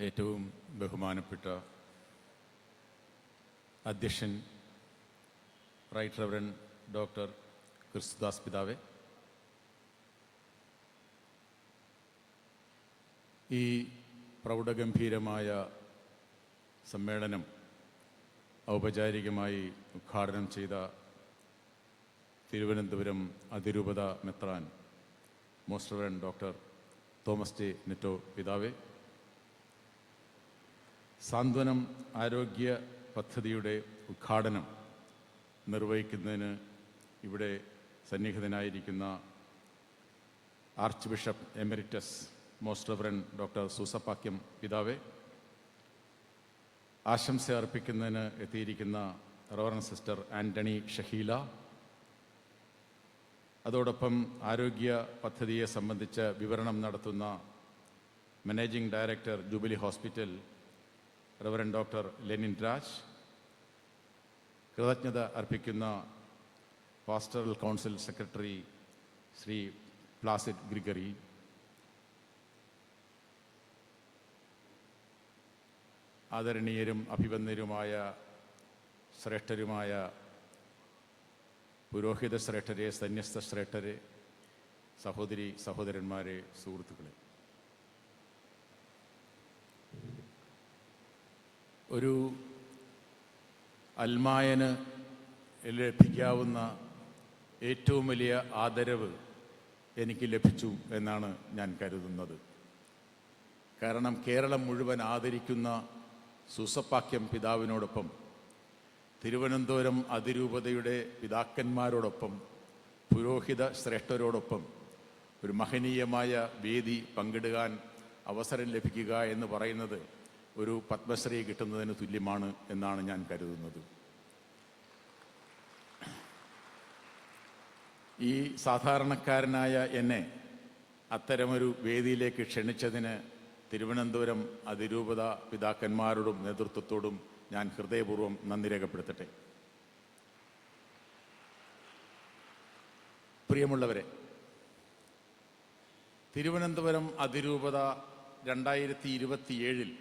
ഏറ്റവും ബഹുമാനപ്പെട്ട അധ്യക്ഷൻ റൈറ്റ് റവറൻ ഡോക്ടർ ക്രിസ്തുദാസ് പിതാവേ, ഈ പ്രൗഢഗംഭീരമായ സമ്മേളനം ഔപചാരികമായി ഉദ്ഘാടനം ചെയ്ത തിരുവനന്തപുരം അതിരൂപത മെത്രാൻ most reverend doctor Thomas J Netto പിതാവേ, സാന്ത്വനം ആരോഗ്യ പദ്ധതിയുടെ ഉദ്ഘാടനം നിർവഹിക്കുന്നതിന് ഇവിടെ സന്നിഹിതനായിരിക്കുന്ന archbishop emeritus most reverend doctor Soosapakiam പിതാവേ, ആശംസ അർപ്പിക്കുന്നതിന് എത്തിയിരിക്കുന്ന റവറൻ സിസ്റ്റർ ആൻ്റണി ഷഹീല, അതോടൊപ്പം ആരോഗ്യ പദ്ധതിയെ സംബന്ധിച്ച് വിവരണം നടത്തുന്ന managing director jubilee hospital reverend doctor Lenin Raj, കൃതജ്ഞത അർപ്പിക്കുന്ന pastoral council secretary Shri Placid Gregory, ആദരണീയരും അഭിവന്ദരുമായ ശ്രേഷ്ഠരുമായ പുരോഹിത ശ്രേഷ്ഠരെ, സന്യസ്ത ശ്രേഷ്ഠരെ, സഹോദരി സഹോദരന്മാരെ, സുഹൃത്തുക്കളെ, ഒരു അൽമായന് ലഭിക്കാവുന്ന ഏറ്റവും വലിയ ആദരവ് എനിക്ക് ലഭിച്ചു എന്നാണ് ഞാൻ കരുതുന്നത്. കാരണം കേരളം മുഴുവൻ ആദരിക്കുന്ന സൂസപാക്യം പിതാവിനോടൊപ്പം തിരുവനന്തപുരം അതിരൂപതയുടെ പിതാക്കന്മാരോടൊപ്പം പുരോഹിത ശ്രേഷ്ഠരോടൊപ്പം ഒരു മഹനീയമായ വേദി പങ്കിടുവാൻ അവസരം ലഭിക്കുക എന്ന് പറയുന്നത് ഒരു പത്മശ്രീ കിട്ടുന്നതിന് തുല്യമാണ് എന്നാണ് ഞാൻ കരുതുന്നത്. ഈ സാധാരണക്കാരനായ എന്നെ അത്തരമൊരു വേദിയിലേക്ക് ക്ഷണിച്ചതിന് തിരുവനന്തപുരം അതിരൂപത പിതാക്കന്മാരോടും നേതൃത്വത്തോടും ഞാൻ ഹൃദയപൂർവ്വം നന്ദി രേഖപ്പെടുത്തട്ടെ. പ്രിയമുള്ളവരെ, തിരുവനന്തപുരം അതിരൂപത 2027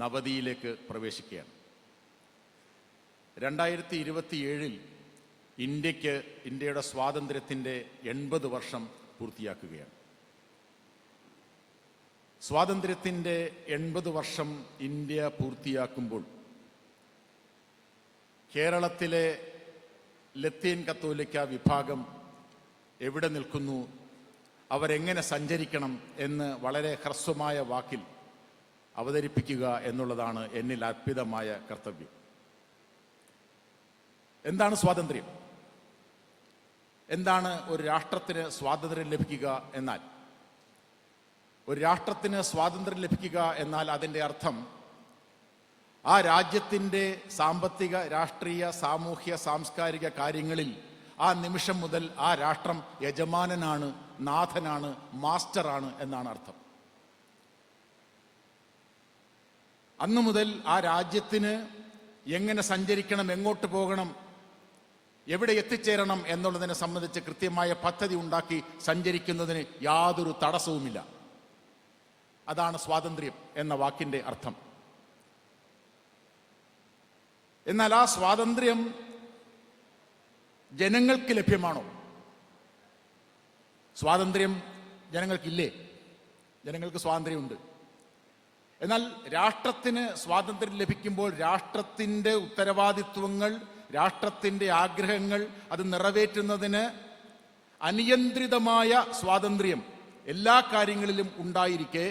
നവതിയിലേക്ക് പ്രവേശിക്കുകയാണ്. 2027 ഇന്ത്യയുടെ സ്വാതന്ത്ര്യത്തിൻ്റെ 80 വർഷം പൂർത്തിയാക്കുകയാണ്. സ്വാതന്ത്ര്യത്തിൻ്റെ 80 വർഷം ഇന്ത്യ പൂർത്തിയാക്കുമ്പോൾ കേരളത്തിലെ ലത്തീൻ കത്തോലിക്ക വിഭാഗം എവിടെ നിൽക്കുന്നു, അവരെങ്ങനെ സഞ്ചരിക്കണം എന്ന് വളരെ ഹ്രസ്വമായ വാക്കിൽ അവതരിപ്പിക്കുക എന്നുള്ളതാണ് എന്നിൽ അർപ്പിതമായ കർത്തവ്യം. എന്താണ് സ്വാതന്ത്ര്യം? എന്താണ് ഒരു രാഷ്ട്രത്തിന് സ്വാതന്ത്ര്യം ലഭിക്കുക എന്നാൽ? ഒരു രാഷ്ട്രത്തിന് സ്വാതന്ത്ര്യം ലഭിക്കുക എന്നാൽ അതിൻ്റെ അർത്ഥം ആ രാജ്യത്തിൻ്റെ സാമ്പത്തിക, രാഷ്ട്രീയ, സാമൂഹ്യ, സാംസ്കാരിക കാര്യങ്ങളിൽ ആ നിമിഷം മുതൽ ആ രാഷ്ട്രം യജമാനനാണ്, നാഥനാണ്, മാസ്റ്ററാണ് എന്നാണ് അർത്ഥം. അന്നു മുതൽ ആ രാജ്യത്തിന് എങ്ങനെ സഞ്ചരിക്കണം, എങ്ങോട്ട് പോകണം, എവിടെ എത്തിച്ചേരണം എന്നുള്ളതിനെ സംബന്ധിച്ച് കൃത്യമായ പദ്ധതി ഉണ്ടാക്കി സഞ്ചരിക്കുന്നതിന് യാതൊരു തടസ്സവുമില്ല. അതാണ് സ്വാതന്ത്ര്യം എന്ന വാക്കിൻ്റെ അർത്ഥം. എന്നാൽ ആ സ്വാതന്ത്ര്യം ജനങ്ങൾക്ക് ലഭ്യമാണോ? സ്വാതന്ത്ര്യം ജനങ്ങൾക്കില്ലേ? ജനങ്ങൾക്ക് സ്വാതന്ത്ര്യമുണ്ട്. എന്നാൽ രാഷ്ട്രത്തിന് സ്വാതന്ത്ര്യം ലഭിക്കുമ്പോൾ രാഷ്ട്രത്തിൻ്റെ ഉത്തരവാദിത്വങ്ങൾ, രാഷ്ട്രത്തിൻ്റെ ആഗ്രഹങ്ങൾ അത് നിറവേറ്റുന്നതിന് അനിയന്ത്രിതമായ സ്വാതന്ത്ര്യം എല്ലാ കാര്യങ്ങളിലും ഉണ്ടായിരിക്കെ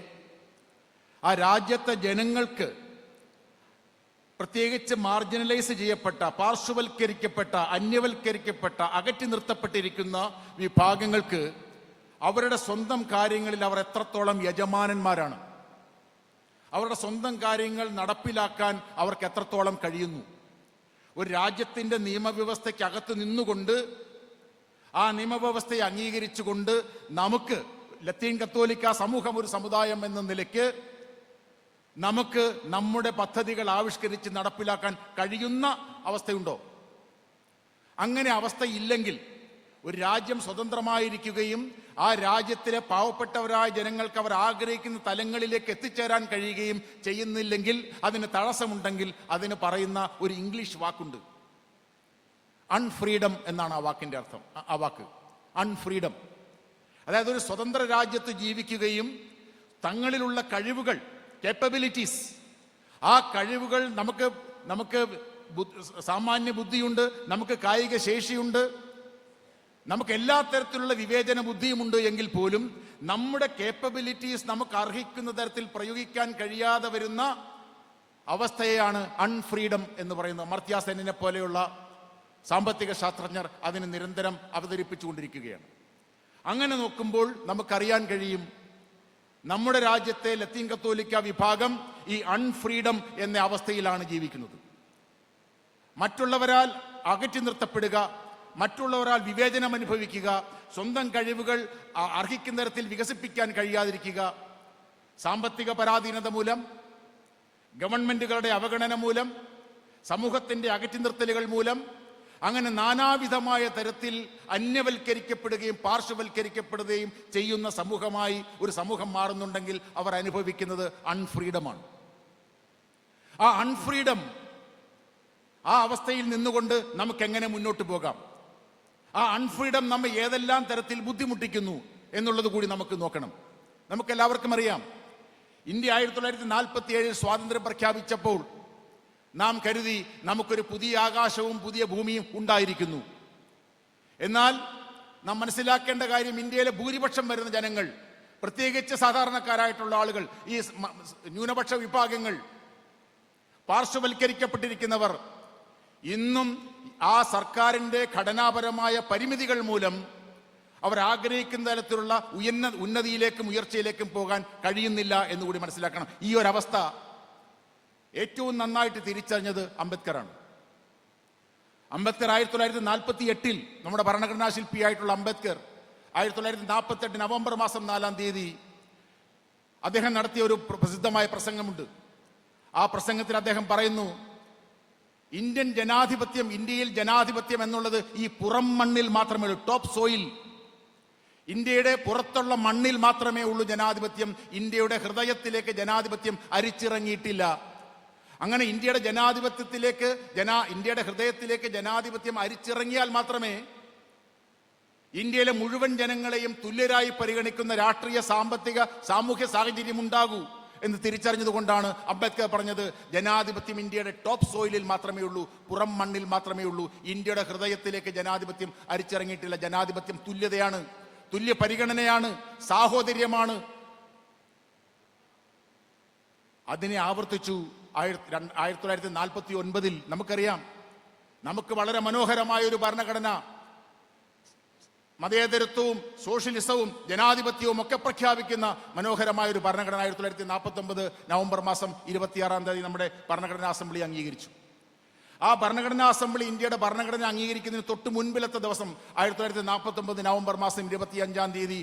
ആ രാജ്യത്തെ ജനങ്ങൾക്ക്, പ്രത്യേകിച്ച് മാർജിനലൈസ് ചെയ്യപ്പെട്ട, പാർശ്വവൽക്കരിക്കപ്പെട്ട, അന്യവൽക്കരിക്കപ്പെട്ട, അകറ്റി നിർത്തപ്പെട്ടിരിക്കുന്ന വിഭാഗങ്ങൾക്ക് അവരുടെ സ്വന്തം കാര്യങ്ങളിൽ അവർ എത്രത്തോളം യജമാനന്മാരാണ്, അവരുടെ സ്വന്തം കാര്യങ്ങൾ നടപ്പിലാക്കാൻ അവർക്ക് എത്രത്തോളം കഴിയുന്നു. ഒരു രാജ്യത്തിൻ്റെ നിയമവ്യവസ്ഥയ്ക്കകത്ത് നിന്നുകൊണ്ട് ആ നിയമവ്യവസ്ഥയെ അംഗീകരിച്ചുകൊണ്ട് നമുക്ക് ലത്തീൻ കത്തോലിക്ക സമൂഹം, ഒരു സമുദായം എന്ന നിലയ്ക്ക് നമുക്ക് നമ്മുടെ പദ്ധതികൾ ആവിഷ്കരിച്ച് നടപ്പിലാക്കാൻ കഴിയുന്ന അവസ്ഥയുണ്ടോ? അങ്ങനെ അവസ്ഥയില്ലെങ്കിൽ ഒരു രാജ്യം സ്വതന്ത്രമായിരിക്കുകയും ആ രാജ്യത്തിലെ പാവപ്പെട്ടവരായ ജനങ്ങൾക്ക് അവർ ആഗ്രഹിക്കുന്ന തലങ്ങളിലേക്ക് എത്തിച്ചേരാൻ കഴിയുകയും ചെയ്യുന്നില്ലെങ്കിൽ, അതിന് തടസ്സമുണ്ടെങ്കിൽ അതിന് പറയുന്ന ഒരു ഇംഗ്ലീഷ് വാക്കുണ്ട്. അൺഫ്രീഡം എന്നാണ് ആ വാക്കിന്റെ അർത്ഥം. ആ വാക്ക് അൺഫ്രീഡം. അതായത് ഒരു സ്വതന്ത്ര രാജ്യത്ത് ജീവിക്കുകയും തങ്ങളിലുള്ള കഴിവുകൾ, കേപ്പബിലിറ്റീസ്, ആ കഴിവുകൾ നമുക്ക് സാമാന്യ ബുദ്ധിയുണ്ട്, നമുക്ക് കായിക ശേഷിയുണ്ട്, നമുക്ക് എല്ലാ തരത്തിലുള്ള വിവേചന ബുദ്ധിയുമുണ്ട് എങ്കിൽ പോലും നമ്മുടെ കേപ്പബിലിറ്റീസ് നമുക്ക് അർഹിക്കുന്ന തരത്തിൽ പ്രയോഗിക്കാൻ കഴിയാതെ വരുന്ന അവസ്ഥയെയാണ് അൺഫ്രീഡം എന്ന് പറയുന്നത്. അമർത്യ സെന്നിനെ പോലെയുള്ള സാമ്പത്തിക ശാസ്ത്രജ്ഞർ അതിന് നിരന്തരം അവതരിപ്പിച്ചുകൊണ്ടിരിക്കുകയാണ്. അങ്ങനെ നോക്കുമ്പോൾ നമുക്കറിയാൻ കഴിയും, നമ്മുടെ രാജ്യത്തെ ലത്തീൻ കത്തോലിക്ക വിഭാഗം ഈ അൺഫ്രീഡം എന്ന അവസ്ഥയിലാണ് ജീവിക്കുന്നത്. മറ്റുള്ളവരാൽ അകറ്റി നിർത്തപ്പെടുക, മറ്റുള്ളവരാൽ വിവേചനം അനുഭവിക്കുക, സ്വന്തം കഴിവുകൾ അർഹിക്കുന്ന തരത്തിൽ വികസിപ്പിക്കാൻ കഴിയാതിരിക്കുക, സാമ്പത്തിക പരാധീനത മൂലം, ഗവൺമെന്റുകളുടെ അവഗണന മൂലം, സമൂഹത്തിന്റെ അകറ്റി നിർത്തലുകൾ മൂലം, അങ്ങനെ നാനാവിധമായ തരത്തിൽ അന്യവൽക്കരിക്കപ്പെടുകയും പാർശ്വവൽക്കരിക്കപ്പെടുകയും ചെയ്യുന്ന സമൂഹമായി ഒരു സമൂഹം മാറുന്നുണ്ടെങ്കിൽ അവർ അനുഭവിക്കുന്നത് അൺഫ്രീഡമാണ്. ആ അൺഫ്രീഡം, ആ അവസ്ഥയിൽ നിന്നുകൊണ്ട് നമുക്ക് എങ്ങനെ മുന്നോട്ട് പോകാം? ആ അൺഫ്രീഡം നമ്മെ ഏതെല്ലാം തരത്തിൽ ബുദ്ധിമുട്ടിക്കുന്നു എന്നുള്ളത് കൂടി നമുക്ക് നോക്കണം. നമുക്കെല്ലാവർക്കും അറിയാം, ഇന്ത്യ 1947 സ്വാതന്ത്ര്യം പ്രഖ്യാപിച്ചപ്പോൾ നാം കരുതി നമുക്കൊരു പുതിയ ആകാശവും പുതിയ ഭൂമിയും ഉണ്ടായിരിക്കുന്നു. എന്നാൽ നാം മനസ്സിലാക്കേണ്ട കാര്യം, ഇന്ത്യയിലെ ഭൂരിപക്ഷം വരുന്ന ജനങ്ങൾ, പ്രത്യേകിച്ച് സാധാരണക്കാരായിട്ടുള്ള ആളുകൾ, ഈ ന്യൂനപക്ഷ വിഭാഗങ്ങൾ, പാർശ്വവൽക്കരിക്കപ്പെട്ടിരിക്കുന്നവർ ഇന്നും ആ സർക്കാരിൻ്റെ ഘടനാപരമായ പരിമിതികൾ മൂലം അവർ ആഗ്രഹിക്കുന്ന തരത്തിലുള്ള ഉന്നതിയിലേക്കും ഉയർച്ചയിലേക്കും പോകാൻ കഴിയുന്നില്ല എന്നുകൂടി മനസ്സിലാക്കണം. ഈ ഒരവസ്ഥ ഏറ്റവും നന്നായിട്ട് തിരിച്ചറിഞ്ഞത് അംബേദ്കറാണ്. അംബേദ്കർ 1948 നമ്മുടെ ഭരണഘടനാ ശില്പിയായിട്ടുള്ള അംബേദ്കർ 1948 നവംബർ മാസം 4-ാം തീയതി അദ്ദേഹം നടത്തിയ ഒരു പ്രസിദ്ധമായ പ്രസംഗമുണ്ട്. ആ പ്രസംഗത്തിൽ അദ്ദേഹം പറയുന്നു, ഇന്ത്യയിൽ ജനാധിപത്യം എന്നുള്ളത് ഈ പുറം മണ്ണിൽ മാത്രമേ ഉള്ളൂ, ടോപ്പ് സോയിൽ. ഇന്ത്യയുടെ പുറത്തുള്ള മണ്ണിൽ മാത്രമേ ഉള്ളൂ ജനാധിപത്യം. ഇന്ത്യയുടെ ഹൃദയത്തിലേക്ക് ജനാധിപത്യം അരിച്ചിറങ്ങിയിട്ടില്ല. അങ്ങനെ ഇന്ത്യയുടെ ഹൃദയത്തിലേക്ക് ജനാധിപത്യം അരിച്ചിറങ്ങിയാൽ മാത്രമേ ഇന്ത്യയിലെ മുഴുവൻ ജനങ്ങളെയും തുല്യരായി പരിഗണിക്കുന്ന രാഷ്ട്രീയ, സാമ്പത്തിക, സാമൂഹ്യ സാഹചര്യം ഉണ്ടാകൂ എന്ന് തിരിച്ചറിഞ്ഞതുകൊണ്ടാണ് അംബേദ്കർ പറഞ്ഞത്, ജനാധിപത്യം ഇന്ത്യയുടെ ടോപ്പ് സോയിലിൽ മാത്രമേ ഉള്ളൂ, പുറം മണ്ണിൽ മാത്രമേ ഉള്ളൂ. ഇന്ത്യയുടെ ഹൃദയത്തിലേക്ക് ജനാധിപത്യം അരിച്ചിറങ്ങിയിട്ടില്ല. ജനാധിപത്യം തുല്യതയാണ്, തുല്യ പരിഗണനയാണ്, സാഹോദര്യമാണ്. അതിനെ ആവർത്തിച്ചു 1949. നമുക്കറിയാം, നമുക്ക് വളരെ മനോഹരമായ ഒരു ഭരണഘടന, മതേതരത്വവും സോഷ്യലിസവും ജനാധിപത്യവും ഒക്കെ പ്രഖ്യാപിക്കുന്ന മനോഹരമായ ഒരു ഭരണഘടന 1949 നവംബർ മാസം 26-ാം തീയതി നമ്മുടെ ഭരണഘടനാ അസംബ്ലി അംഗീകരിച്ചു. ആ ഭരണഘടനാ അസംബ്ലി ഇന്ത്യയുടെ ഭരണഘടന അംഗീകരിക്കുന്നതിന് തൊട്ട് മുൻപിലത്തെ ദിവസം 1949 നവംബർ മാസം 25-ാം തീയതി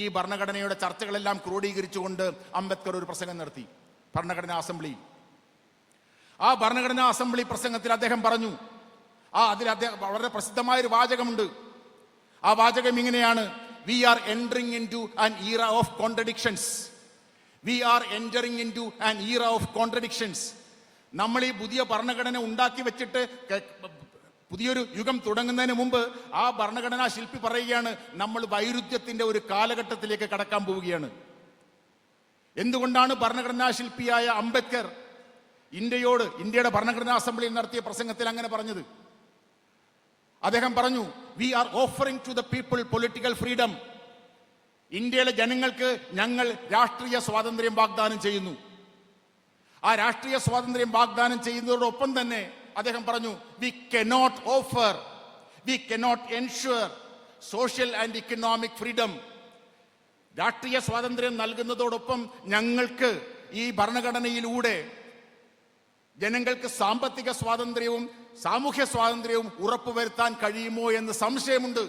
ഈ ഭരണഘടനയുടെ ചർച്ചകളെല്ലാം ക്രോഡീകരിച്ചുകൊണ്ട് അംബേദ്കർ ഒരു പ്രസംഗം നടത്തി ഭരണഘടനാ അസംബ്ലിയിൽ. ആ ഭരണഘടനാ അസംബ്ലി പ്രസംഗത്തിൽ അദ്ദേഹം പറഞ്ഞു, അതിൽ അദ്ദേഹം വളരെ പ്രസിദ്ധമായൊരു വാചകമുണ്ട്. ആ വാചകം ഇങ്ങനെയാണ്: we are entering into an era of contradictions. We are entering into an era of contradictions. നമ്മൾ ഈ പുതിയ ഭരണഘടന ഉണ്ടാക്കി വെച്ചിട്ട് പുതിയൊരു യുഗം തുടങ്ങുന്നതിന് മുമ്പ് ആ ഭരണഘടനാ ശില്പി പറയുകയാണ്, നമ്മൾ വൈരുദ്ധ്യത്തിന്റെ ഒരു കാലഘട്ടത്തിലേക്ക് കടക്കാൻ പോവുകയാണ്. എന്തുകൊണ്ടാണ് ഭരണഘടനാ ശില്പിയായ അംബേദ്കർ ഇന്ത്യയുടെ ഭരണഘടനാ അസംബ്ലിയിൽ നടത്തിയ പ്രസംഗത്തിൽ അങ്ങനെ പറഞ്ഞത്? അദ്ദേഹം പറഞ്ഞു, we are offering to the people political freedom. ഇന്ത്യയിലെ ജനങ്ങൾക്ക് ഞങ്ങൾ രാഷ്ട്രീയ സ്വാതന്ത്ര്യം വാഗ്ദാനം ചെയ്യുന്നു. ആ രാഷ്ട്രീയ സ്വാതന്ത്ര്യം വാഗ്ദാനം ചെയ്യുന്നതോടൊപ്പം തന്നെ അദ്ദേഹം പറഞ്ഞു, we cannot ensure social and economic freedom. രാഷ്ട്രീയ സ്വാതന്ത്ര്യം നൽകുന്നതോടൊപ്പം ഞങ്ങൾക്ക് ഈ ഭരണഘടനയിലൂടെ ജനങ്ങൾക്ക് സാമ്പത്തിക സ്വാതന്ത്ര്യവും സാമൂഹ്യ സ്വാതന്ത്ര്യവും ഉറപ്പുവരുത്താൻ കഴിയുമോ എന്ന് സംശയമുണ്ട്.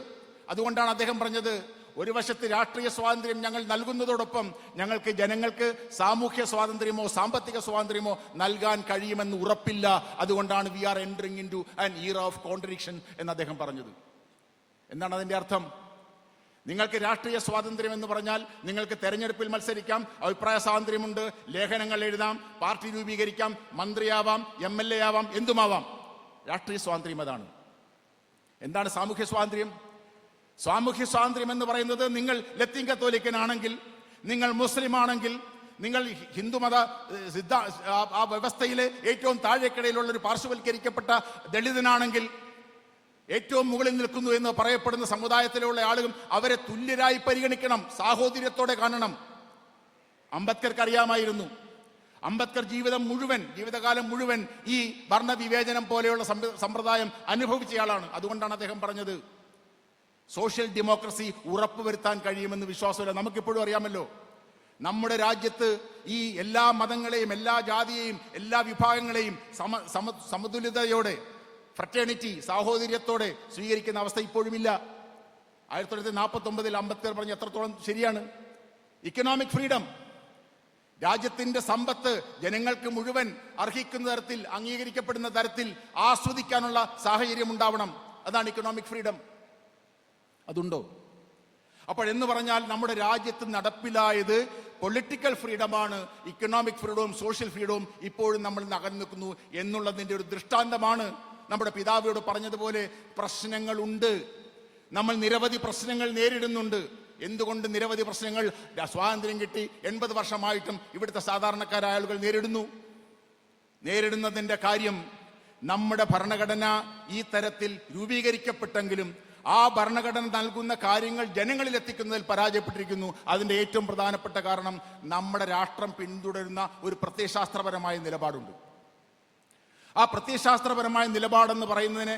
അതുകൊണ്ടാണ് അദ്ദേഹം പറഞ്ഞത്, ഒരു വശത്ത് രാഷ്ട്രീയ സ്വാതന്ത്ര്യം ഞങ്ങൾ നൽകുന്നതോടൊപ്പം ഞങ്ങൾക്ക് ജനങ്ങൾക്ക് സാമൂഹ്യ സ്വാതന്ത്ര്യമോ സാമ്പത്തിക സ്വാതന്ത്ര്യമോ നൽകാൻ കഴിയുമെന്ന് ഉറപ്പില്ല. അതുകൊണ്ടാണ് we are entering into an era of contradiction എന്ന് അദ്ദേഹം പറഞ്ഞത്. എന്താണ് അതിൻ്റെ അർത്ഥം? നിങ്ങൾക്ക് രാഷ്ട്രീയ സ്വാതന്ത്ര്യം എന്ന് പറഞ്ഞാൽ നിങ്ങൾക്ക് തെരഞ്ഞെടുപ്പിൽ മത്സരിക്കാം, അഭിപ്രായ സ്വാതന്ത്ര്യമുണ്ട്, ലേഖനങ്ങൾ എഴുതാം, പാർട്ടി രൂപീകരിക്കാം, മന്ത്രിയാവാം, MLA ആവാം, എന്തുമാവാം. രാഷ്ട്രീയ സ്വാതന്ത്ര്യം അതാണ്. എന്താണ് സാമൂഹ്യ സ്വാതന്ത്ര്യം? സാമൂഹ്യ സ്വാതന്ത്ര്യം എന്ന് പറയുന്നത് നിങ്ങൾ ലത്തീൻ കത്തോലിക്കനാണെങ്കിൽ, നിങ്ങൾ മുസ്ലിം ആണെങ്കിൽ, നിങ്ങൾ ഹിന്ദുമത ആ വ്യവസ്ഥയിലെ ഏറ്റവും താഴേക്കിടയിലുള്ള ഒരു പാർശ്വവൽക്കരിക്കപ്പെട്ട ദളിതനാണെങ്കിൽ, ഏറ്റവും മുകളിൽ നിൽക്കുന്നു എന്ന് പറയപ്പെടുന്ന സമുദായത്തിലുള്ള ആളുകൾ അവരെ തുല്യരായി പരിഗണിക്കണം, സാഹോദര്യത്തോടെ കാണണം. അംബേദ്കർക്ക് അറിയാമായിരുന്നു. അംബേദ്കർ ജീവിതകാലം മുഴുവൻ ഈ വർണ്ണവിവേചനം പോലെയുള്ള സമ്പ്രദായം അനുഭവിച്ചയാളാണ്. അതുകൊണ്ടാണ് അദ്ദേഹം പറഞ്ഞത് സോഷ്യൽ ഡെമോക്രസി ഉറപ്പുവരുത്താൻ കഴിയുമെന്ന് വിശ്വാസമില്ല. നമുക്കിപ്പോഴും അറിയാമല്ലോ, നമ്മുടെ രാജ്യത്ത് ഈ എല്ലാ മതങ്ങളെയും, എല്ലാ ജാതിയെയും, എല്ലാ വിഭാഗങ്ങളെയും സമതുലിതയോടെ, ഫ്രറ്റേണിറ്റി, സാഹോദര്യത്തോടെ സ്വീകരിക്കുന്ന അവസ്ഥ ഇപ്പോഴുമില്ല. 1949 അംബേദ്കർ പറഞ്ഞ എത്രത്തോളം ശരിയാണ്. ഇക്കണോമിക് ഫ്രീഡം, രാജ്യത്തിന്റെ സമ്പത്ത് ജനങ്ങൾക്ക് മുഴുവൻ അർഹിക്കുന്ന തരത്തിൽ, അംഗീകരിക്കപ്പെടുന്ന തരത്തിൽ ആസ്വദിക്കാനുള്ള സാഹചര്യം ഉണ്ടാവണം. അതാണ് ഇക്കണോമിക് ഫ്രീഡം. അതുണ്ടോ? അപ്പോഴെന്ന് പറഞ്ഞാൽ നമ്മുടെ രാജ്യത്ത് നടപ്പിലായത് പൊളിറ്റിക്കൽ ഫ്രീഡമാണ്. ഇക്കണോമിക് ഫ്രീഡവും സോഷ്യൽ ഫ്രീഡവും ഇപ്പോഴും നമ്മൾ അകന്നു നിൽക്കുന്നു എന്നുള്ളതിൻ്റെ ഒരു ദൃഷ്ടാന്തമാണ്. നമ്മുടെ പിതാവിനോട് പറഞ്ഞതുപോലെ പ്രശ്നങ്ങളുണ്ട്, നമ്മൾ നിരവധി പ്രശ്നങ്ങൾ നേരിടുന്നുണ്ട്. എന്തുകൊണ്ട് നിരവധി പ്രശ്നങ്ങൾ സ്വാതന്ത്ര്യം കിട്ടി 80 വർഷമായിട്ടും ഇവിടുത്തെ സാധാരണക്കാരായ ആളുകൾ നേരിടുന്നതിൻ്റെ കാര്യം, നമ്മുടെ ഭരണഘടന ഈ തരത്തിൽ രൂപീകരിക്കപ്പെട്ടെങ്കിലും ആ ഭരണഘടന നൽകുന്ന കാര്യങ്ങൾ ജനങ്ങളിൽ എത്തിക്കുന്നതിൽ പരാജയപ്പെട്ടിരിക്കുന്നു. അതിൻ്റെ ഏറ്റവും പ്രധാനപ്പെട്ട കാരണം നമ്മുടെ രാഷ്ട്രം പിന്തുടരുന്ന ഒരു പ്രത്യയശാസ്ത്രപരമായ നിലപാടുണ്ട്. ആ പ്രത്യയശാസ്ത്രപരമായ നിലപാടെന്ന് പറയുന്നതിനെ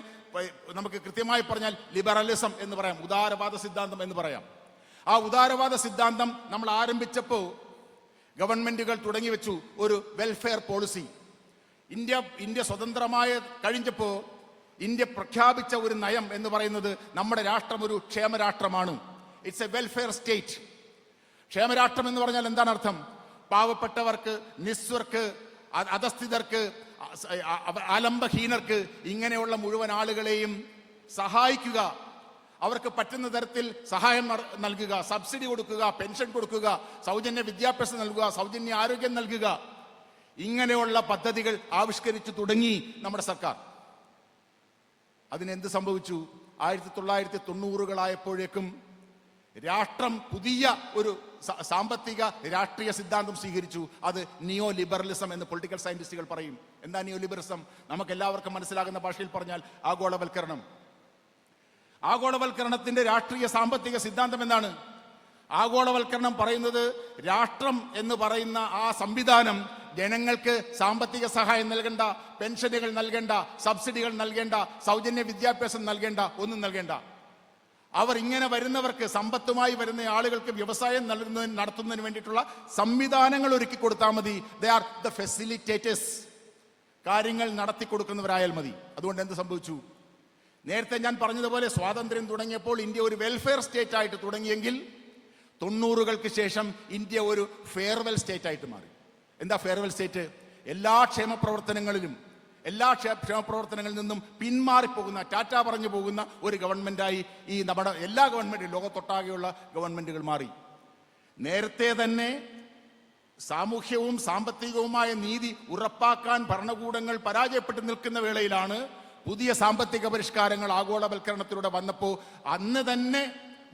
നമുക്ക് കൃത്യമായി പറഞ്ഞാൽ ലിബറലിസം എന്ന് പറയാം, ഉദാരവാദ സിദ്ധാന്തം എന്ന് പറയാം. ആ ഉദാരവാദ സിദ്ധാന്തം നമ്മൾ ആരംഭിച്ചപ്പോൾ ഗവൺമെന്റുകൾ തുടങ്ങി വെച്ചു ഒരു വെൽഫെയർ പോളിസി. ഇന്ത്യ സ്വതന്ത്രമായ കഴിഞ്ഞപ്പോൾ ഇന്ത്യ പ്രഖ്യാപിച്ച ഒരു നയം എന്ന് പറയുന്നത് നമ്മുടെ രാഷ്ട്രം ഒരു ക്ഷേമരാഷ്ട്രമാണ്. It's a welfare state. ക്ഷേമരാഷ്ട്രം എന്ന് പറഞ്ഞാൽ എന്താണ് അർത്ഥം? പാവപ്പെട്ടവർക്ക്, നിസ്വർക്ക്, അധസ്ഥിതർക്ക്, ആലംബഹീനർക്ക്, ഇങ്ങനെയുള്ള മുഴുവൻ ആളുകളെയും സഹായിക്കുക, അവർക്ക് പറ്റുന്ന തരത്തിൽ സഹായം നൽകുക, സബ്സിഡി കൊടുക്കുക, പെൻഷൻ കൊടുക്കുക, സൗജന്യ വിദ്യാഭ്യാസം നൽകുക, സൗജന്യ ആരോഗ്യം നൽകുക, ഇങ്ങനെയുള്ള പദ്ധതികൾ ആവിഷ്കരിച്ചു തുടങ്ങി നമ്മുടെ സർക്കാർ. അതിനെന്ത് സംഭവിച്ചു? 1990-കളായപ്പോഴേക്കും രാഷ്ട്രം പുതിയ ഒരു സാമ്പത്തിക രാഷ്ട്രീയ സിദ്ധാന്തം സ്വീകരിച്ചു. അത് നിയോ ലിബറലിസം എന്ന് പൊളിറ്റിക്കൽ സയന്റിസ്റ്റുകൾ പറയും. എന്താ നിയോ ലിബറലിസം? നമുക്ക് എല്ലാവർക്കും മനസ്സിലാകുന്ന ഭാഷയിൽ പറഞ്ഞാൽ ആഗോളവൽക്കരണം. ആഗോളവൽക്കരണത്തിന്റെ രാഷ്ട്രീയ സാമ്പത്തിക സിദ്ധാന്തം എന്താണ്? ആഗോളവൽക്കരണം പറയുന്നത് രാഷ്ട്രം എന്ന് പറയുന്ന ആ സംവിധാനം ജനങ്ങൾക്ക് സാമ്പത്തിക സഹായം നൽകേണ്ട, പെൻഷനുകൾ നൽകേണ്ട, സബ്സിഡികൾ നൽകേണ്ട, സൗജന്യ വിദ്യാഭ്യാസം നൽകേണ്ട, ഒന്നും നൽകേണ്ട. അവർ ഇങ്ങനെ വരുന്നവർക്ക്, സമ്പത്തുമായി വരുന്ന ആളുകൾക്ക് വ്യവസായം നടത്തുന്നതിന് വേണ്ടിയിട്ടുള്ള സംവിധാനങ്ങൾ ഒരുക്കി കൊടുത്താൽ മതി. They are the facilitators. കാര്യങ്ങൾ നടത്തി കൊടുക്കുന്നവരായാൽ മതി. അതുകൊണ്ട് എന്ത് സംഭവിച്ചു? നേരത്തെ ഞാൻ പറഞ്ഞതുപോലെ സ്വാതന്ത്ര്യം തുടങ്ങിയപ്പോൾ ഇന്ത്യ ഒരു വെൽഫെയർ സ്റ്റേറ്റ് ആയിട്ട് തുടങ്ങിയെങ്കിൽ 90-കൾക്ക് ശേഷം ഇന്ത്യ ഒരു ഫെയർവെൽ സ്റ്റേറ്റ് ആയിട്ട് മാറി. എന്താ ഫെയർവെൽ സ്റ്റേറ്റ്? എല്ലാ ക്ഷേമപ്രവർത്തനങ്ങളിൽ നിന്നും പിന്മാറിപ്പോകുന്ന, ടാറ്റ പറഞ്ഞു പോകുന്ന ഒരു ഗവൺമെന്റായി ഈ നമ്മുടെ എല്ലാ ഗവൺമെന്റും, ലോകത്തൊട്ടാകെയുള്ള ഗവൺമെന്റുകൾ മാറി. നേരത്തെ തന്നെ സാമൂഹ്യവും സാമ്പത്തികവുമായ നീതി ഉറപ്പാക്കാൻ ഭരണകൂടങ്ങൾ പരാജയപ്പെട്ട് നിൽക്കുന്ന വേളയിലാണ് പുതിയ സാമ്പത്തിക പരിഷ്കാരങ്ങൾ ആഗോളവൽക്കരണത്തിലൂടെ വന്നപ്പോൾ അന്ന് തന്നെ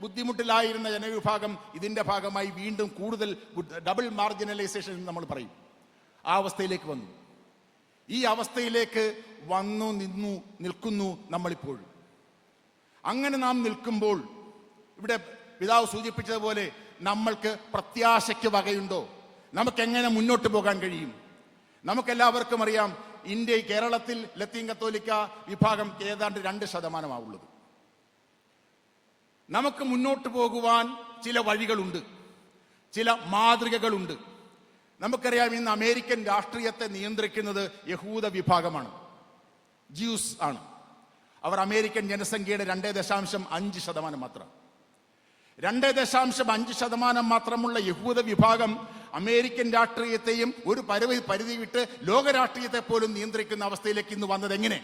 ബുദ്ധിമുട്ടിലായിരുന്ന ജനവിഭാഗം ഇതിന്റെ ഭാഗമായി വീണ്ടും കൂടുതൽ ഡബിൾ മാർജിനലൈസേഷൻ എന്ന് നമ്മൾ പറയും, ആ അവസ്ഥയിലേക്ക് വന്നു. ഈ അവസ്ഥയിലേക്ക് നിൽക്കുന്നു നമ്മളിപ്പോൾ. അങ്ങനെ നാം നിൽക്കുമ്പോൾ ഇവിടെ പിതാവ് സൂചിപ്പിച്ചതുപോലെ നമ്മൾക്ക് പ്രത്യാശയ്ക്ക് വകയുണ്ടോ? നമുക്കെങ്ങനെ മുന്നോട്ട് പോകാൻ കഴിയും? നമുക്കെല്ലാവർക്കും അറിയാം, കേരളത്തിൽ ലത്തീൻ കത്തോലിക്ക വിഭാഗം ഏതാണ്ട് 2% നമുക്ക് മുന്നോട്ട് പോകുവാൻ ചില വഴികളുണ്ട്, ചില മാതൃകകളുണ്ട്. നമുക്കറിയാം, ഇന്ന് അമേരിക്കൻ രാഷ്ട്രീയത്തെ നിയന്ത്രിക്കുന്നത് യഹൂദ വിഭാഗമാണ്, ജ്യൂസ് ആണ്. അവർ അമേരിക്കൻ ജനസംഖ്യയുടെ 2.5% മാത്രം. 2.5% മാത്രമുള്ള യഹൂദ വിഭാഗം അമേരിക്കൻ രാഷ്ട്രീയത്തെയും ഒരു പരിധി വിട്ട് ലോക രാഷ്ട്രീയത്തെ പോലും നിയന്ത്രിക്കുന്ന അവസ്ഥയിലേക്ക് ഇന്ന് വന്നത് എങ്ങനെ?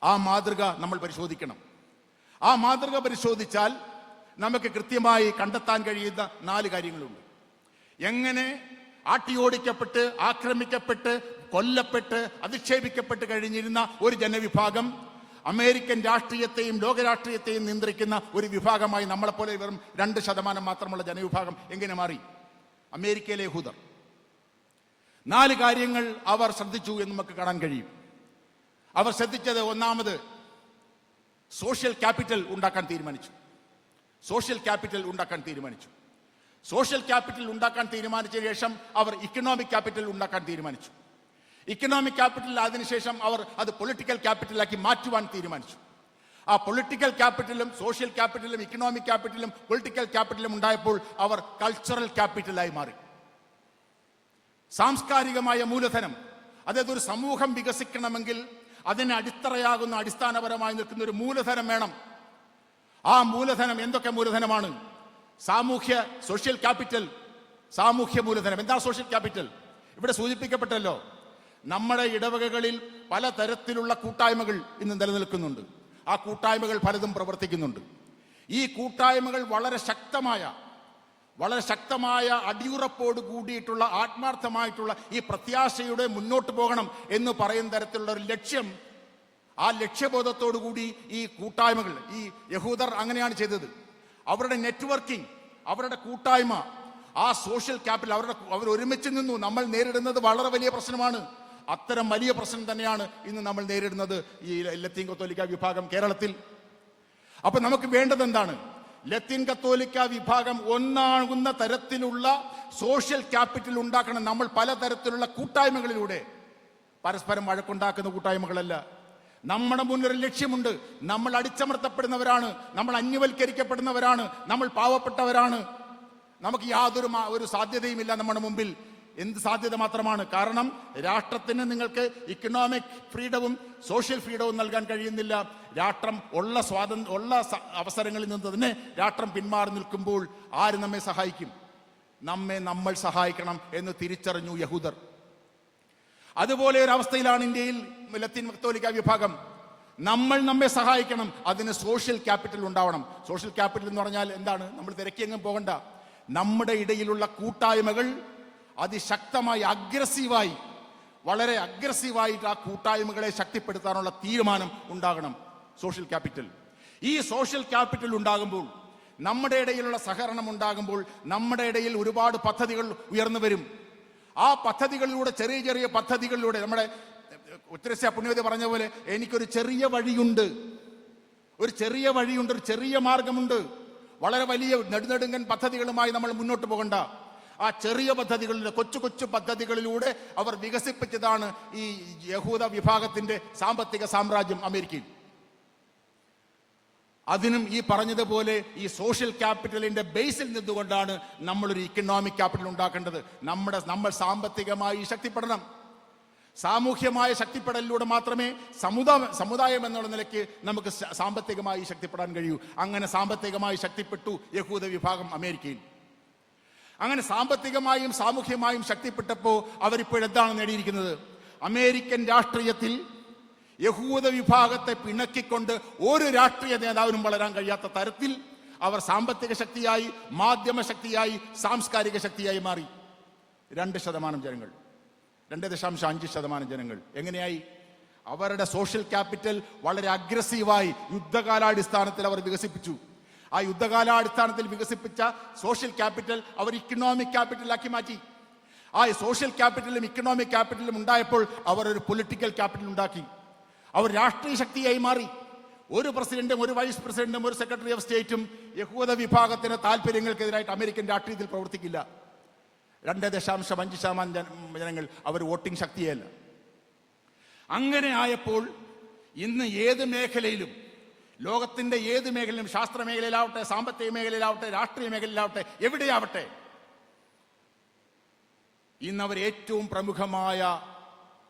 ആ മാതൃക നമ്മൾ പരിശോധിക്കണം. ആ മാതൃക പരിശോധിച്ചാൽ നമുക്ക് കൃത്യമായി കണ്ടെത്താൻ കഴിയുന്ന 4 കാര്യങ്ങളുണ്ട്. എങ്ങനെ ആട്ടിയോടിക്കപ്പെട്ട്, ആക്രമിക്കപ്പെട്ട്, കൊല്ലപ്പെട്ട്, അധിക്ഷേപിക്കപ്പെട്ട് കഴിഞ്ഞിരുന്ന ഒരു ജനവിഭാഗം അമേരിക്കൻ രാഷ്ട്രീയത്തെയും ലോകരാഷ്ട്രീയത്തെയും നിയന്ത്രിക്കുന്ന ഒരു വിഭാഗമായി നമ്മളെപ്പോലെ വെറും 2% മാത്രമുള്ള ജനവിഭാഗം എങ്ങനെ മാറി? അമേരിക്കയിലെ യഹൂദർ 4 കാര്യങ്ങൾ അവർ ശ്രദ്ധിച്ചു എന്ന് നമുക്ക് കാണാൻ കഴിയും. അവർ ശ്രദ്ധിച്ചത്, ഒന്നാമത് സോഷ്യൽ ക്യാപിറ്റൽ ഉണ്ടാക്കാൻ തീരുമാനിച്ചു. സോഷ്യൽ ക്യാപിറ്റൽ ഉണ്ടാക്കാൻ തീരുമാനിച്ചു. സോഷ്യൽ ക്യാപിറ്റൽ ഉണ്ടാക്കാൻ തീരുമാനിച്ചതിന് ശേഷം അവർ ഇക്കണോമിക് ക്യാപിറ്റൽ ഉണ്ടാക്കാൻ തീരുമാനിച്ചു. ഇക്കണോമിക് ക്യാപിറ്റൽ അതിനുശേഷം അവർ അത് പൊളിറ്റിക്കൽ ക്യാപിറ്റലാക്കി മാറ്റുവാൻ തീരുമാനിച്ചു. ആ പൊളിറ്റിക്കൽ ക്യാപിറ്റലും സോഷ്യൽ ക്യാപിറ്റലും ഇക്കണോമിക് ക്യാപിറ്റലും പൊളിറ്റിക്കൽ ക്യാപിറ്റലും ഉണ്ടായപ്പോൾ അവർ കൾച്ചറൽ ക്യാപിറ്റലായി മാറി. സാംസ്കാരികമായ മൂലധനം, അതായത് ഒരു സമൂഹം വികസിക്കണമെങ്കിൽ അതിന് അടിത്തറയാകുന്ന, അടിസ്ഥാനപരമായി നിൽക്കുന്ന ഒരു മൂലധനം വേണം. ആ മൂലധനം എന്തൊക്കെ മൂലധനമാണ്? സോഷ്യൽ ക്യാപിറ്റൽ, സാമൂഹ്യ മൂലധനം. എന്താ സോഷ്യൽ ക്യാപിറ്റൽ? ഇവിടെ സൂചിപ്പിക്കപ്പെട്ടല്ലോ, നമ്മുടെ ഇടവകകളിൽ പലതരത്തിലുള്ള കൂട്ടായ്മകൾ ഇന്ന് നിലനിൽക്കുന്നുണ്ട്. ആ കൂട്ടായ്മകൾ പലതും പ്രവർത്തിക്കുന്നുണ്ട്. ഈ കൂട്ടായ്മകൾ വളരെ ശക്തമായ അടിയുറപ്പോട് കൂടിയിട്ടുള്ള, ആത്മാർത്ഥമായിട്ടുള്ള ഈ പ്രത്യാശയുടെ മുന്നോട്ട് പോകണം എന്ന് പറയുന്ന തരത്തിലുള്ള ഒരു ലക്ഷ്യം, ആ ലക്ഷ്യബോധത്തോടു കൂടി ഈ കൂട്ടായ്മകൾ, ഈ യഹൂദർ അങ്ങനെയാണ് ചെയ്തത്. അവരുടെ നെറ്റ്വർക്കിംഗ്, അവരുടെ കൂട്ടായ്മ, ആ സോഷ്യൽ ക്യാപിറ്റൽ, അവർ ഒരുമിച്ച് നിന്നു. നമ്മൾ നേരിടുന്നത് വളരെ വലിയ പ്രശ്നമാണ്. അത്തരം വലിയ പ്രശ്നം തന്നെയാണ് ഇന്ന് നമ്മൾ നേരിടുന്നത് ഈ ലത്തീൻ കത്തോലിക്ക വിഭാഗം കേരളത്തിൽ. അപ്പൊ നമുക്ക് വേണ്ടത് എന്താണ്? ലത്തീൻ കത്തോലിക്ക വിഭാഗം ഒന്നാകുന്ന തരത്തിലുള്ള സോഷ്യൽ ക്യാപിറ്റൽ ഉണ്ടാക്കണം. നമ്മൾ പലതരത്തിലുള്ള കൂട്ടായ്മകളിലൂടെ, പരസ്പരം വഴക്കുണ്ടാക്കുന്ന കൂട്ടായ്മകളല്ല. നമ്മുടെ മുന്നൊരു ലക്ഷ്യമുണ്ട്. നമ്മൾ അടിച്ചമർത്തപ്പെടുന്നവരാണ്, നമ്മൾ അന്യവൽക്കരിക്കപ്പെടുന്നവരാണ്, നമ്മൾ പാവപ്പെട്ടവരാണ്. നമുക്ക് യാതൊരു സാധ്യതയുമില്ല നമ്മുടെ മുമ്പിൽ. എന്ത് സാധ്യത മാത്രമാണ്? കാരണം രാഷ്ട്രത്തിന് നിങ്ങൾക്ക് ഇക്കണോമിക് ഫ്രീഡവും സോഷ്യൽ ഫ്രീഡവും നൽകാൻ കഴിയുന്നില്ല. രാഷ്ട്രം ഉള്ള അവസരങ്ങളിൽ നിന്ന് തന്നെ രാഷ്ട്രം പിന്മാറി നിൽക്കുമ്പോൾ ആര് നമ്മെ സഹായിക്കും? നമ്മൾ സഹായിക്കണം എന്ന് തിരിച്ചറിഞ്ഞു യഹൂദർ. അതുപോലെ ഒരു അവസ്ഥയിലാണ് ഇന്ത്യയിൽ ലത്തീൻ കത്തോലിക്ക വിഭാഗം. നമ്മെ സഹായിക്കണം, അതിന് സോഷ്യൽ ക്യാപിറ്റൽ ഉണ്ടാവണം. സോഷ്യൽ ക്യാപിറ്റൽ എന്ന് പറഞ്ഞാൽ എന്താണ്? നമ്മൾ തിരക്കിയെങ്ങും പോകണ്ട. നമ്മുടെ ഇടയിലുള്ള കൂട്ടായ്മകൾ അതിശക്തമായി, വളരെ അഗ്രസീവായിട്ട് ആ കൂട്ടായ്മകളെ ശക്തിപ്പെടുത്താനുള്ള തീരുമാനം ഉണ്ടാകണം. Social capital. ഈ സോഷ്യൽ ക്യാപിറ്റൽ ഉണ്ടാകുമ്പോൾ, നമ്മുടെ ഇടയിലുള്ള സഹകരണം ഉണ്ടാകുമ്പോൾ, നമ്മുടെ ഇടയിൽ ഒരുപാട് പദ്ധതികൾ ഉയർന്നു വരും. ആ പദ്ധതികളിലൂടെ, ചെറിയ പദ്ധതികളിലൂടെ, നമ്മുടെ ഉത്തരസ്യ പുണ്യവതി പറഞ്ഞ പോലെ, എനിക്കൊരു ചെറിയ വഴിയുണ്ട്, ഒരു ചെറിയ മാർഗമുണ്ട്. വളരെ വലിയ നെടുങ്കൻ പദ്ധതികളുമായി നമ്മൾ മുന്നോട്ട് പോകണ്ട. ആ ചെറിയ പദ്ധതികളിലൂടെ, കൊച്ചു പദ്ധതികളിലൂടെ അവർ വികസിപ്പിച്ചതാണ് ഈ യഹൂദ വിഭാഗത്തിന്റെ സാമ്പത്തിക സാമ്രാജ്യം അമേരിക്കയിൽ. അതിനും ഈ പറഞ്ഞതുപോലെ ഈ സോഷ്യൽ ക്യാപിറ്റലിന്റെ ബേസിൽ നിന്നുകൊണ്ടാണ് നമ്മളൊരു ഇക്കണോമിക് ക്യാപിറ്റൽ ഉണ്ടാക്കേണ്ടത്. നമ്മൾ സാമ്പത്തികമായി ശക്തിപ്പെടണം. സാമൂഹ്യമായ ശക്തിപ്പെടലിലൂടെ മാത്രമേ സമുദായം എന്നുള്ള നിലയ്ക്ക് നമുക്ക് സാമ്പത്തികമായി ശക്തിപ്പെടാൻ കഴിയൂ. അങ്ങനെ സാമ്പത്തികമായി ശക്തിപ്പെട്ടു യഹൂദ വിഭാഗം അമേരിക്കയിൽ. അങ്ങനെ സാമ്പത്തികമായും സാമൂഹ്യമായും ശക്തിപ്പെട്ടപ്പോൾ അവരിപ്പോഴെന്താണ് നേടിയിരിക്കുന്നത്? അമേരിക്കൻ രാഷ്ട്രീയത്തിൽ യഹൂദ വിഭാഗത്തെ പിണക്കിക്കൊണ്ട് ഒരു രാഷ്ട്രീയ നേതാവിനും വളരാൻ കഴിയാത്ത തരത്തിൽ അവർ സാമ്പത്തിക ശക്തിയായി, മാധ്യമ ശക്തിയായി, സാംസ്കാരിക ശക്തിയായി മാറി. 2% ജനങ്ങൾ, 2.5% ജനങ്ങൾ എങ്ങനെയായി? അവരുടെ സോഷ്യൽ ക്യാപിറ്റൽ വളരെ അഗ്രസീവായി യുദ്ധകാലാടിസ്ഥാനത്തിൽ അവർ വികസിപ്പിച്ചു. ആ യുദ്ധകാലാടിസ്ഥാനത്തിൽ വികസിപ്പിച്ച സോഷ്യൽ ക്യാപിറ്റൽ അവർ ഇക്കണോമിക് ക്യാപിറ്റലാക്കി മാറ്റി. ആ സോഷ്യൽ ക്യാപിറ്റലും ഇക്കണോമിക് ക്യാപിറ്റലും ഉണ്ടായപ്പോൾ അവർ ഒരു പൊളിറ്റിക്കൽ ക്യാപിറ്റൽ ഉണ്ടാക്കി. അവർ രാഷ്ട്രീയ ശക്തിയായി മാറി. ഒരു പ്രസിഡന്റും, ഒരു വൈസ് പ്രസിഡന്റും, ഒരു സെക്രട്ടറി ഓഫ് സ്റ്റേറ്റും യഹൂദ വിഭാഗത്തിന്റെ താല്പര്യങ്ങൾക്കെതിരായിട്ട് അമേരിക്കൻ രാഷ്ട്രീയത്തിൽ പ്രവർത്തിക്കില്ല. 2.5% ജനങ്ങൾ, അവർ വോട്ടിംഗ് ശക്തിയല്ല. അങ്ങനെ ആയപ്പോൾ ഇന്ന് ഏത് മേഖലയിലും, ലോകത്തിന്റെ ഏത് മേഖലയിലും, ശാസ്ത്ര മേഖലയിലാവട്ടെ, സാമ്പത്തിക മേഖലയിലാവട്ടെ, രാഷ്ട്രീയ മേഖലയിലാവട്ടെ, എവിടെയാവട്ടെ, ഇന്നവർ ഏറ്റവും പ്രമുഖമായ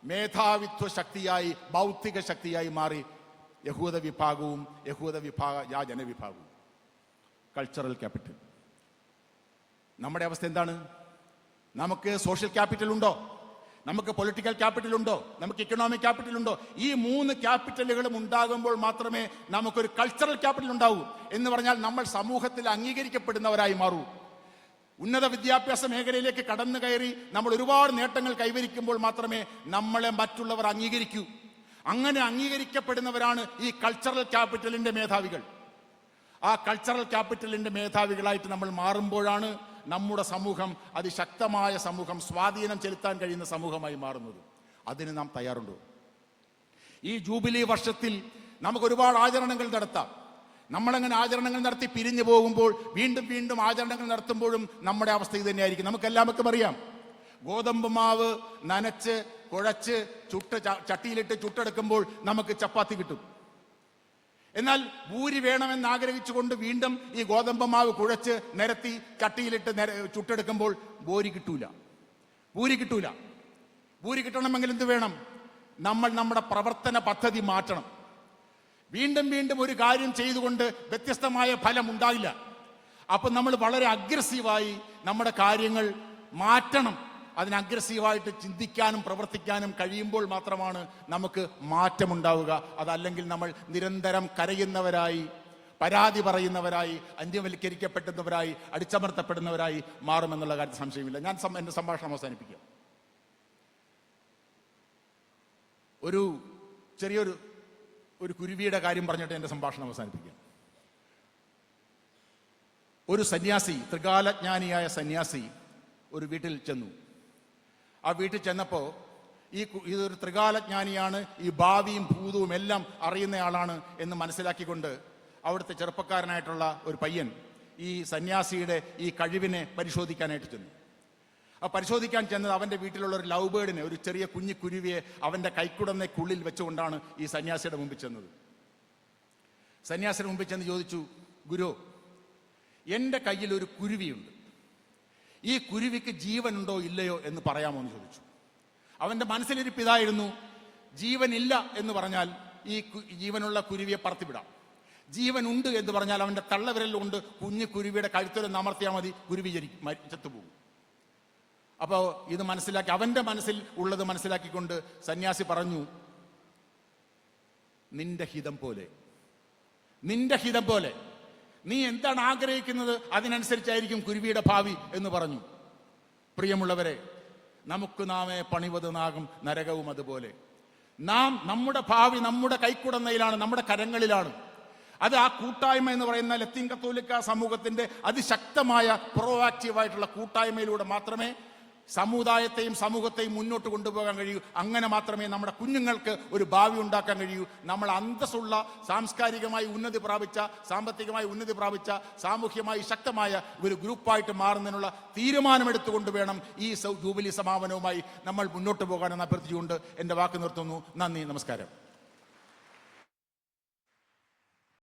മേധാവിത്വ ശക്തിയായി, ബൗദ്ധിക ശക്തിയായി മാറി യഹൂദ വിഭാഗവും ജനവിഭാഗവും. Cultural capital. നമ്മുടെ അവസ്ഥ എന്താണ്? നമുക്ക് സോഷ്യൽ ക്യാപിറ്റൽ ഉണ്ടോ? നമുക്ക് പൊളിറ്റിക്കൽ ക്യാപിറ്റൽ ഉണ്ടോ, നമുക്ക് ഇക്കണോമിക് ക്യാപിറ്റൽ ഉണ്ടോ? ഈ 3 ക്യാപിറ്റലുകളും ഉണ്ടാകുമ്പോൾ മാത്രമേ നമുക്കൊരു കൾച്ചറൽ ക്യാപിറ്റൽ ഉണ്ടാവൂ. എന്ന് പറഞ്ഞാൽ നമ്മൾ സമൂഹത്തിൽ അംഗീകരിക്കപ്പെടുന്നവരായി മാറൂ. ഉന്നത വിദ്യാഭ്യാസ മേഖലയിലേക്ക് കടന്നു കയറി നമ്മൾ ഒരുപാട് നേട്ടങ്ങൾ കൈവരിക്കുമ്പോൾ മാത്രമേ നമ്മളെ മറ്റുള്ളവർ അംഗീകരിക്കൂ. അങ്ങനെ അംഗീകരിക്കപ്പെടുന്നവരാണ് ഈ കൾച്ചറൽ ക്യാപിറ്റലിന്റെ മേധാവികൾ. ആ കൾച്ചറൽ ക്യാപിറ്റലിന്റെ മേധാവികളായിട്ട് നമ്മൾ മാറുമ്പോഴാണ് നമ്മുടെ സമൂഹം അതിശക്തമായ സമൂഹം, സ്വാധീനം ചെലുത്താൻ കഴിയുന്ന സമൂഹമായി മാറുന്നത്. അതിന് നാം തയ്യാറുണ്ടോ? ഈ ജൂബിലി വർഷത്തിൽ നമുക്ക് ഒരുപാട് ആചരണങ്ങൾ നടത്താം. നമ്മളങ്ങനെ ആചരണങ്ങൾ നടത്തി പിരിഞ്ഞു പോകുമ്പോൾ വീണ്ടും വീണ്ടും ആചരണങ്ങൾ നടത്തുമ്പോഴും നമ്മുടെ അവസ്ഥ ഇത് തന്നെയായിരിക്കും. നമുക്കെല്ലാവർക്കും അറിയാം, ഗോതമ്പ് മാവ് നനച്ച് കുഴച്ച് ചട്ടിയിലിട്ട് ചുട്ടെടുക്കുമ്പോൾ നമുക്ക് ചപ്പാത്തി കിട്ടും. എന്നാൽ ഭൂരി വേണമെന്ന് ആഗ്രഹിച്ചുകൊണ്ട് വീണ്ടും ഈ ഗോതമ്പ് മാവ് കുഴച്ച് നിരത്തി ചട്ടിയിലിട്ട് ചുട്ടെടുക്കുമ്പോൾ ഭൂരി കിട്ടൂല. ഭൂരി കിട്ടണമെങ്കിൽ എന്ത് വേണം? നമ്മൾ നമ്മുടെ പ്രവർത്തന പദ്ധതി മാറ്റണം. വീണ്ടും വീണ്ടും ഒരു കാര്യം ചെയ്തുകൊണ്ട് വ്യത്യസ്തമായ ഫലം ഉണ്ടായില്ല. അപ്പം നമ്മൾ വളരെ അഗ്രസീവായി നമ്മുടെ കാര്യങ്ങൾ മാറ്റണം. അതിന് അഗ്രസീവായിട്ട് ചിന്തിക്കാനും പ്രവർത്തിക്കാനും കഴിയുമ്പോൾ മാത്രമാണ് നമുക്ക് മാറ്റമുണ്ടാവുക. അതല്ലെങ്കിൽ നമ്മൾ നിരന്തരം കരയുന്നവരായി, പരാതി പറയുന്നവരായി, അന്യവൽക്കരിക്കപ്പെടുന്നവരായി, അടിച്ചമർത്തപ്പെടുന്നവരായി മാറുമെന്നുള്ള കാര്യത്തിൽ സംശയമില്ല. ഞാൻ എൻ്റെ സംഭാഷണം അവസാനിപ്പിക്കാം. ഒരു കുരുവിയുടെ കാര്യം പറഞ്ഞിട്ട് എൻ്റെ സംഭാഷണം അവസാനിപ്പിക്കാം. ഒരു സന്യാസി, ത്രികാലജ്ഞാനിയായ സന്യാസി ഒരു വീട്ടിൽ ചെന്നു. ആ വീട്ടിൽ ചെന്നപ്പോൾ ഇതൊരു ത്രികാലജ്ഞാനിയാണ്, ഈ ഭാവിയും ഭൂതവും എല്ലാം അറിയുന്നയാളാണ് എന്ന് മനസ്സിലാക്കിക്കൊണ്ട് അവിടുത്തെ ചെറുപ്പക്കാരനായിട്ടുള്ള ഒരു പയ്യൻ ഈ സന്യാസിയുടെ ഈ കഴിവിനെ പരിശോധിക്കാനായിട്ട് ചെന്നു. ആ പരിശോധിക്കാൻ ചെന്നത് അവൻ്റെ വീട്ടിലുള്ള ഒരു ലവ് ബേർഡിനെ, ഒരു ചെറിയ കുഞ്ഞു കുരുവിയെ അവൻ്റെ കൈക്കുടന്നയ്ക്കുള്ളിൽ വെച്ചുകൊണ്ടാണ് ഈ സന്യാസിയുടെ മുമ്പിൽ ചെന്നത്. സന്യാസിയുടെ മുമ്പിൽ ചെന്ന് ചോദിച്ചു, ഗുരു, എൻ്റെ കയ്യിൽ ഒരു കുരുവിയുണ്ട്, ഈ കുരുവിക്ക് ജീവനുണ്ടോ ഇല്ലയോ എന്ന് പറയാമോ എന്ന് ചോദിച്ചു. അവൻ്റെ മനസ്സിലിരിപ്പിതായിരുന്നു, ജീവനില്ല എന്ന് പറഞ്ഞാൽ ഈ ജീവനുള്ള കുരുവിയെ പറത്തിവിടാം, ജീവനുണ്ട് എന്ന് പറഞ്ഞാൽ അവൻ്റെ തള്ളവിരലുകൊണ്ട് കുഞ്ഞു കുരുവിയുടെ കഴുത്തിലൊന്ന് അമർത്തിയാൽ മതി, കുരുവി ചത്തുപോകും. അപ്പോൾ ഇത് മനസ്സിലാക്കി, അവൻ്റെ മനസ്സിൽ ഉള്ളത് മനസ്സിലാക്കിക്കൊണ്ട് സന്യാസി പറഞ്ഞു, നിന്റെ ഹിതം പോലെ, നീ എന്താണ് ആഗ്രഹിക്കുന്നത് അതിനനുസരിച്ചായിരിക്കും കുരുവിയുടെ ഭാവി എന്ന് പറഞ്ഞു. പ്രിയമുള്ളവരെ, നമുക്ക് നാമേ പണിവത് നാകും നരകവും അതുപോലെ. നമ്മുടെ ഭാവി നമ്മുടെ കൈക്കുടന്നയിലാണ്, നമ്മുടെ കരങ്ങളിലാണ്. അത് ആ കൂട്ടായ്മ എന്ന് പറയുന്ന ലത്തീൻ കത്തോലിക്ക സമൂഹത്തിന്റെ അതിശക്തമായ പ്രോആക്റ്റീവായിട്ടുള്ള കൂട്ടായ്മയിലൂടെ മാത്രമേ സമുദായത്തെയും സമൂഹത്തെയും മുന്നോട്ട് കൊണ്ടുപോകാൻ കഴിയൂ. അങ്ങനെ മാത്രമേ നമ്മുടെ കുഞ്ഞുങ്ങൾക്ക് ഒരു ഭാവി ഉണ്ടാക്കാൻ കഴിയൂ. നമ്മൾ അന്തസ്സുള്ള, സാംസ്കാരികമായി ഉന്നതി പ്രാപിച്ച, സാമ്പത്തികമായി ഉന്നതി പ്രാപിച്ച, സാമൂഹ്യമായി ശക്തമായ ഒരു ഗ്രൂപ്പായിട്ട് മാറുന്നതിനുള്ള തീരുമാനമെടുത്തുകൊണ്ട് വേണം ഈ ജൂബിലി സമാപനവുമായി നമ്മൾ മുന്നോട്ട് പോകാനെന്ന് അഭ്യർത്ഥിച്ചുകൊണ്ട് എൻ്റെ വാക്ക് നിർത്തുന്നു. നന്ദി, നമസ്കാരം.